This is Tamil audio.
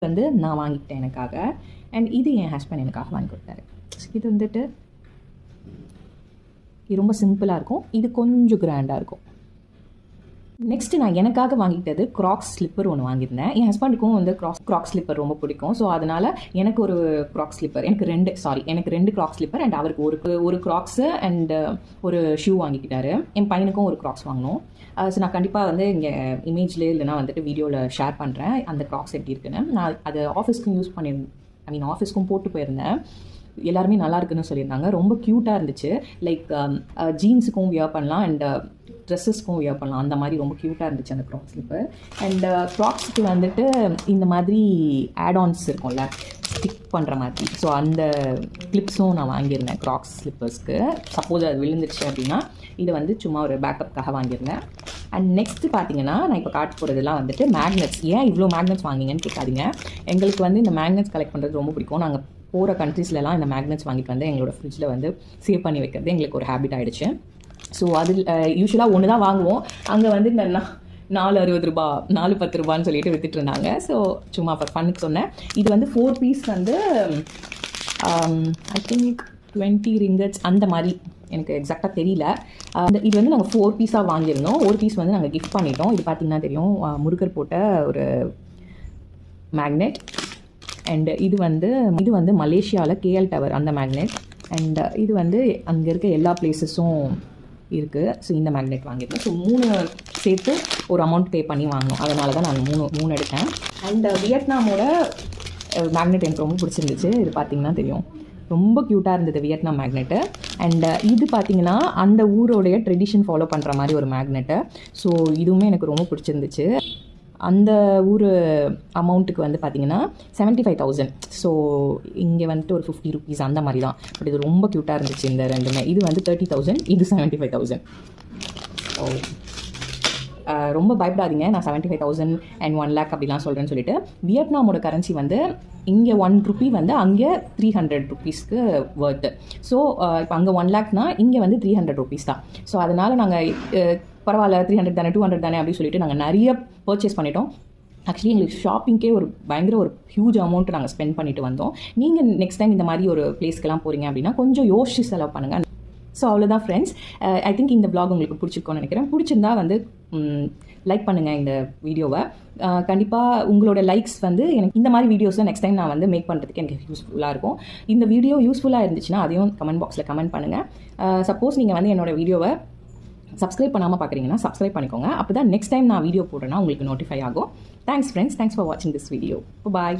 வந்து நான் வாங்கிக்கிட்டேன் எனக்காக. அண்ட் இது என் ஹஸ்பண்ட் எனக்காக வாங்கி கொடுத்தாரு. இது வந்துட்டு இது ரொம்ப சிம்பிளாக இருக்கும். இது கொஞ்சம் கிராண்டாக இருக்கும். நெக்ஸ்ட்டு நான் எனக்காக வாங்கிட்டது க்ராக்ஸ் ஸ்லிப்பர் ஒன்று வாங்கியிருந்தேன். என் ஹஸ்பண்டுக்கும் வந்து க்ராக்ஸ் ஸ்லிப்பர் ரொம்ப பிடிக்கும். ஸோ அதனால் எனக்கு ஒரு க்ராக்ஸ் ஸ்லிப்பர், எனக்கு ரெண்டு க்ராக்ஸ் ஸ்லிப்பர் அண்ட் அவருக்கு ஒரு க்ராக்ஸு அண்ட் ஒரு ஷூ வாங்கிக்கிட்டாரு. என் பையனுக்கும் ஒரு க்ராக்ஸ் வாங்கினோம். ஸோ நான் கண்டிப்பாக வந்து இங்கே இமேஜில் இல்லைனா வந்துட்டு வீடியோவில் ஷேர் பண்ணுறேன் அந்த க்ராக்ஸ் எப்படி இருக்குன்னு. நான் அது ஆஃபீஸ்க்கும் யூஸ் பண்ணியிருந்தேன், ஆஃபீஸ்க்கும் போட்டு போயிருந்தேன். எல்லாருமே நல்லா இருக்குன்னு சொல்லியிருந்தாங்க. ரொம்ப க்யூட்டாக இருந்துச்சு. லைக் ஜீன்ஸுக்கும் வியர் பண்ணலாம் அண்ட் ட்ரெஸ்ஸஸ்க்கும் வியர் பண்ணலாம். அந்த மாதிரி ரொம்ப க்யூட்டாக இருந்துச்சு அந்த க்ராக்ஸ் ஸ்லிப்பர். அண்ட் க்ராக்ஸுக்கு வந்துட்டு இந்த மாதிரி ஆட்-ஆன்ஸ் இருக்கும்ல, ஸ்டிக் பண்ணுற மாதிரி. ஸோ அந்த கிளிப்ஸும் நான் வாங்கியிருந்தேன் க்ராக்ஸ் ஸ்லிப்பர்ஸ்க்கு. சப்போஸ் அது விழுந்துருச்சு அப்படின்னா இதை வந்து சும்மா ஒரு பேக்கப்புக்காக வாங்கியிருந்தேன். அண்ட் நெக்ஸ்ட்டு பார்த்தீங்கன்னா நான் இப்போ காட்ட போகிறதுலாம் வந்துட்டு மேக்னெட்ஸ். ஏன் இவ்வளோ மேக்னெட்ஸ் வாங்கிங்கன்னு கேட்காதீங்க. எங்களுக்கு வந்து இந்த மேக்னெட்ஸ் கலெக்ட் பண்ணுறது ரொம்ப பிடிக்கும். நாங்கள் போகிற கண்ட்ரீஸ்லலாம் இந்த மேக்னெட்ஸ் வாங்கிட்டு வந்து எங்களோட ஃப்ரிட்ஜில் வந்து சேவ் பண்ணி வைக்கிறது எங்களுக்கு ஒரு ஹேபிட் ஆகிடுச்சு. ஸோ அதில் யூஸ்வலாக ஒன்று தான் வாங்குவோம். அங்கே வந்து இந்த 4.60 ரூபா 4.10 ரூபான்னு சொல்லிட்டு வித்துட்டு இருந்தாங்க. ஸோ சும்மா ஃபார் ஃபன்னுக்கு சொன்னேன். இது வந்து 4 பீஸ் வந்து ஐ திங்க் 20 ringgits அந்த மாதிரி, எனக்கு எக்ஸாக்டாக தெரியல. இது வந்து நாங்கள் 4 பீஸாக வாங்கியிருந்தோம். ஒரு பீஸ் வந்து நாங்கள் கிஃப்ட் பண்ணிட்டோம். இது பார்த்திங்கன்னா தெரியும், முருகர் போட்ட ஒரு மேக்னெட். அண்ட் இது வந்து மலேசியாவில் கேஎல் டவர் அந்த மேக்னெட். அண்ட் இது வந்து அங்கே இருக்க எல்லா பிளேஸஸும் இருக்குது. ஸோ இந்த மேக்னெட் வாங்கியிருக்கேன். ஸோ 3 சேர்த்து ஒரு அமௌண்ட் பே பண்ணி வாங்கினோம். அதனால தான் நான் 3 எடுத்தேன். அண்ட் வியட்நாமோட மேக்னெட் எனக்கு ரொம்ப பிடிச்சிருந்துச்சு. இது பார்த்திங்கன்னா தெரியும், ரொம்ப க்யூட்டாக இருந்தது வியட்நாம் மேக்னெட்டு. அண்ட் இது பார்த்திங்கன்னா அந்த ஊரோடைய ட்ரெடிஷன் ஃபாலோ பண்ணுற மாதிரி ஒரு மேக்னெட்டு. ஸோ இதுவுமே எனக்கு ரொம்ப பிடிச்சிருந்துச்சு. அந்த ஊர் அமௌண்ட்டுக்கு வந்து பார்த்திங்கன்னா 75,000. ஸோ இங்கே வந்துட்டு ஒரு 50 rupees அந்த மாதிரி தான். பட் இது ரொம்ப க்யூட்டாக இருந்துச்சு இந்த ரெண்டுமே. இது வந்து 30,000, இது 75,000. ஸோ ரொம்ப பயப்படாதீங்க, நான் 75,000 and 1 lakh அப்படிலாம் சொல்கிறேன்னு சொல்லிட்டு. வியட்நாமோட கரன்சி வந்து இங்கே 1 rupee வந்து அங்கே 300 rupeesக்கு வர்த்து. ஸோ இப்போ அங்கே 1 lakhனா இங்கே வந்து 300 rupees தான். ஸோ அதனால் நாங்கள் பரவாயில்ல 300 தானே 200 தானே அப்படின்னு சொல்லிட்டு நாங்கள் நிறைய பர்ச்சேஸ் பண்ணிட்டோம். ஆக்சுவலி எங்களுக்கு ஷாப்பிங்கே ஒரு பயங்கர ஒரு ஹியூஜ் அமௌண்ட் நாங்கள் ஸ்பெண்ட் பண்ணிட்டு வந்தோம். நீங்கள் நெக்ஸ்ட் டைம் இந்த மாதிரி ஒரு பிளேஸ்க்கெல்லாம் போகிறீங்க அப்படின்னா கொஞ்சம் யோசிச்சு செலவு பண்ணுங்கள். ஸோ அவ்வளோதான் ஃப்ரெண்ட்ஸ். ஐ திங்க் இந்த vlog உங்களுக்கு பிடிச்சிருக்கோன்னு நினைக்கிறேன். பிடிச்சிருந்தா வந்து லைக் பண்ணுங்கள் இந்த வீடியோவை. கண்டிப்பாக உங்களோட லைக்ஸ் வந்து எனக்கு இந்த மாதிரி வீடியோஸை நெக்ஸ்ட் டைம் நான் வந்து மேக் பண்ணுறதுக்கு எனக்கு யூஸ்ஃபுல்லாக இருக்கும். இந்த வீடியோ யூஸ்ஃபுல்லாக இருந்துச்சுன்னா அதையும் கமெண்ட் பாக்ஸில் கமெண்ட் பண்ணுங்கள். சப்போஸ் நீங்கள் வந்து என்னோடய வீடியோவை சப்ஸ்கிரைப் பண்ணாமல் பார்க்குறீங்கன்னா சப்ஸ்கிரைப் பண்ணிக்கோங்க. அப்போ தான் நெக்ஸ்ட் டைம் நான் வீடியோ போடுறேன்னா உங்களுக்கு நோட்டிஃபை ஆகும். தேங்க்ஸ் ஃப்ரெண்ட்ஸ், தேங்க்ஸ் ஃபார் வாட்சிங் திஸ் வீடியோ. பாய்.